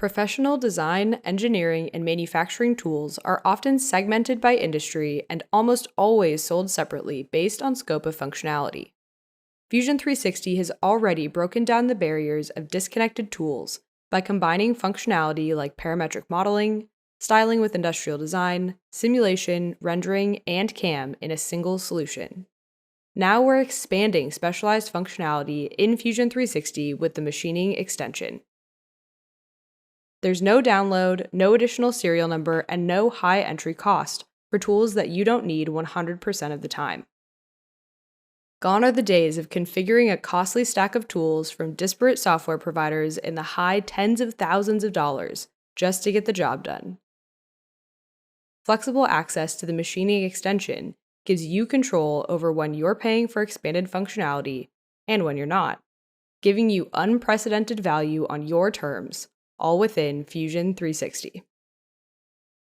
Professional design, engineering, and manufacturing tools are often segmented by industry and almost always sold separately based on scope of functionality. Fusion 360 has already broken down the barriers of disconnected tools by combining functionality like parametric modeling, styling with industrial design, simulation, rendering, and CAM in a single solution. Now we're expanding specialized functionality in Fusion 360 with the machining extension. There's no download, no additional serial number, and no high entry cost for tools that you don't need 100% of the time. Gone are the days of configuring a costly stack of tools from disparate software providers in the high tens of thousands of dollars just to get the job done. Flexible access to the machining extension gives you control over when you're paying for expanded functionality and when you're not, giving you unprecedented value on your terms, all within Fusion 360.